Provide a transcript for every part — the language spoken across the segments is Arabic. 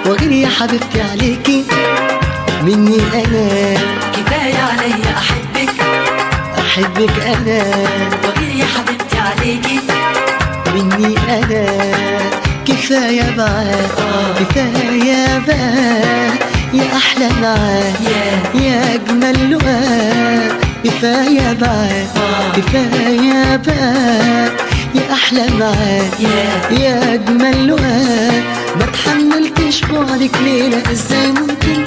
وغير يا حبيبتي عليكي مني انا. كفاية عليا أحبك، احبك انا وغير يا حبيبتي عليكي مني انا. كفاية بقى كفاية بقى يا احلى معاك يا اجمل لقاء. كفاية بقى كفاية بقى يا احلى معاك يا اجمل لقاء. ما تحملتش بعدك ليلة، ازاي ممكن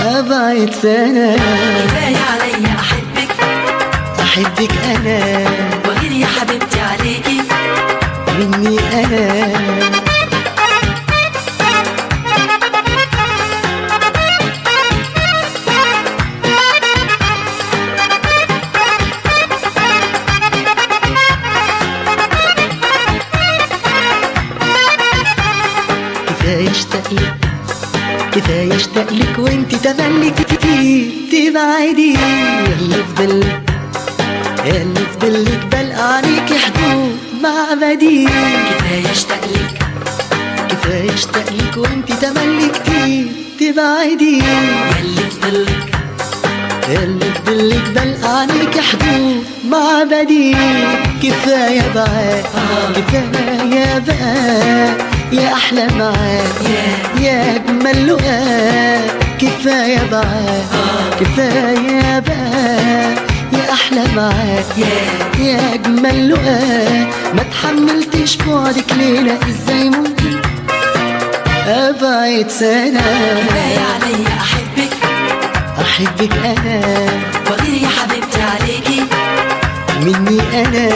ابعد سنة. كفاية عليا أحبك، احبك انا وغير يا حبيبتي عليكي مني انا. كفاية اشتاقلك كفاية اشتاقلك وانت تملك كتير تبعدي. ياللي فضلك ياللي فضلك بلقى عليكي حدود معبدي. كفاية اشتاقلك كفاية اشتاقلك وانت تملك كتير تبعدي. ياللي فضلك ياللي فضلك بلقى عليكي حدود معبدي. كفاية بقى كفاية بقى يا أحلى معاك يا أجمل لقاء. كفاية بقى كفاية بقى يا أحلى معاك يا أجمل لقاء. ما تحملتش بعدك ليلة، إزاي ممكن أبعد سنة. كفاية عليا أحبك، أحبك أنا وغير يا حبيبتي عليكي مني أنا.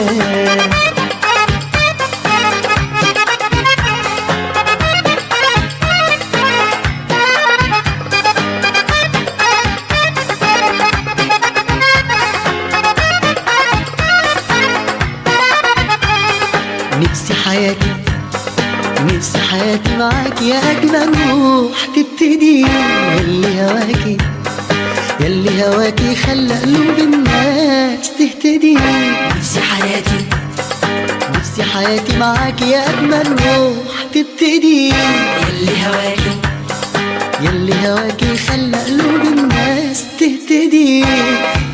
نفسي حياتي نفسي حياتي معاك يا أجمل روح تبتدي. ياللي هواكي ياللي هواكي خلى قلوب الناس تهتدي. نفسي حياتي نفسي حياتي معاك يا أجمل روح تبتدي. ياللي هواكي ياللي هواكي خلى قلوب الناس تهتدي.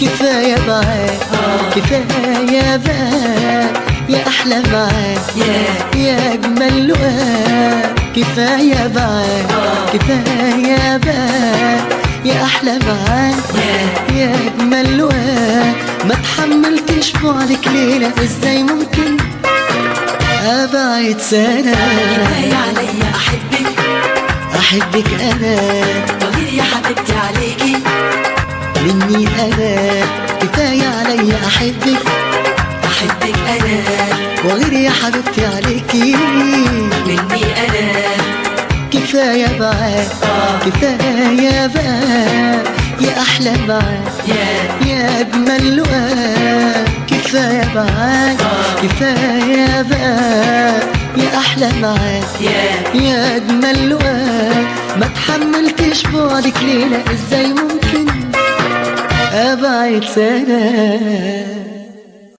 كفاية بقى كفاية بقى يا أحلى معاك يا أجمل لقاء. كفاية بقى كفاية بقى يا أحلى معاك يا أجمل لقاء. ما تحملتش بعدك ليلة، إزاي ممكن أبعد سنة. كفاية عليا أحبك، أحبك أنا وغير يا حبيبتي عليكي مني أنا. كفاية عليا أحبك أحبك أنا وغير يا حبيبتي عليكي مني أنا. كفاية بقى كفاية بقى يا أحلى معاك يا أجمل لقاء. كفاية بقى كفاية بقى يا أحلى معاك يا أجمل لقاء. ما تحملتش بعدك ليلة، إزاي ممكن أبعد سنة.